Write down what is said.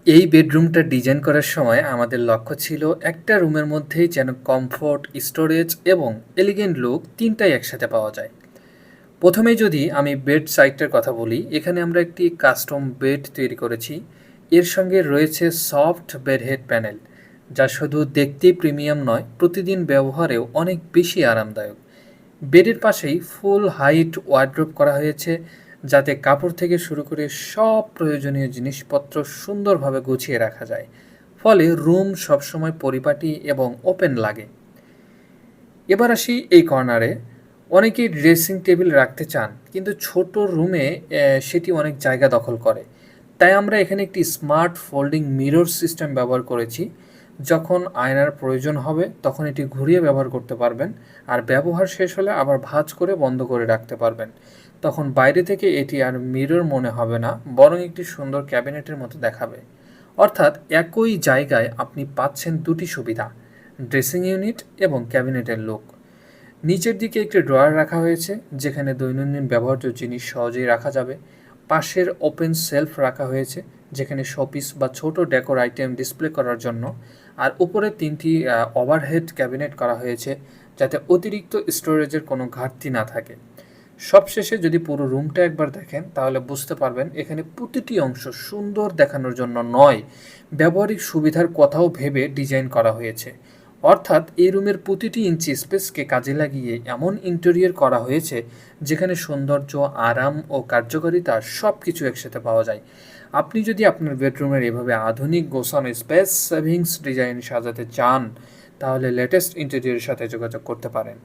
এই বেডরুমটা ডিজাইন করার সময় আমাদের লক্ষ্য ছিল একটা রুমের মধ্যেই যেন কমফোর্ট, স্টোরেজ এবং এলিগেন্ট লুক তিনটাই একসাথে পাওয়া যায়। প্রথমেই যদি আমি বেড সাইডটার কথা বলি, এখানে আমরা একটি কাস্টম বেড তৈরি করেছি। এর সঙ্গে রয়েছে সফট বেড হেড প্যানেল, যা শুধু দেখতেই প্রিমিয়াম নয়, প্রতিদিন ব্যবহারেও অনেক বেশি আরামদায়ক। বেডের পাশেই ফুল হাইট ওয়ার্ড্রোব করা হয়েছে, যাতে কাপড় থেকে শুরু করে সব প্রয়োজনীয় জিনিসপত্র সুন্দরভাবে গুছিয়ে রাখা যায়। ফলে রুম সবসময় পরিপাটি এবং ওপেন লাগে। এবার আসি এই কর্নারে। অনেকেই ড্রেসিং টেবিল রাখতে চান, কিন্তু ছোট রুমে সেটি অনেক জায়গা দখল করে। তাই আমরা এখানে একটি স্মার্ট ফোল্ডিং মিরর সিস্টেম ব্যবহার করেছি। যখন আয়নার প্রয়োজন হবে তখন এটি ঘুরিয়ে ব্যবহার করতে পারবেন, আর ব্যবহার শেষ হলে আবার ভাঁজ করে বন্ধ করে রাখতে পারবেন। তখন বাইরে থেকে এটি আর মিরর মনে হবে না, বরং একটি সুন্দর ক্যাবিনেটের মতো দেখাবে। অর্থাৎ একই জায়গায় আপনি পাচ্ছেন দুটি সুবিধা: ড্রেসিং ইউনিট এবং ক্যাবিনেটের লুক। নিচের দিকে একটি ড্রয়ার রাখা হয়েছে, যেখানে দৈনন্দিন ব্যবহার্য জিনিস সহজেই রাখা যাবে। পাশের ওপেন সেলফ রাখা হয়েছে, যেখানে শোপিস বা ছোট ডেকোর আইটেম ডিসপ্লে করার জন্য। আর উপরে তিনটি ওভারহেড ক্যাবিনেট করা হয়েছে, যাতে অতিরিক্ত স্টোরেজের কোনো ঘাটতি না থাকে। সবশেষে যদি পুরো রুমটা একবার দেখেন, তাহলে বুঝতে পারবেন এখানে প্রতিটি অংশ সুন্দর দেখানোর জন্য নয়, ব্যবহারিক সুবিধার কথাও ভেবে ডিজাইন করা হয়েছে। অর্থাৎ এই রুমের প্রতিটি ইঞ্চি স্পেসকে কাজে লাগিয়ে এমন ইন্টেরিয়র করা হয়েছে, যেখানে সৌন্দর্য, আরাম ও কার্যকারিতা সব কিছু একসাথে পাওয়া যায়। আপনি যদি আপনার বেডরুমের এভাবে আধুনিক গোছানো স্পেস সেভিংস ডিজাইন সাজাতে চান, তাহলে লেটেস্ট ইন্টেরিয়রের সাথে যোগাযোগ করতে পারেন।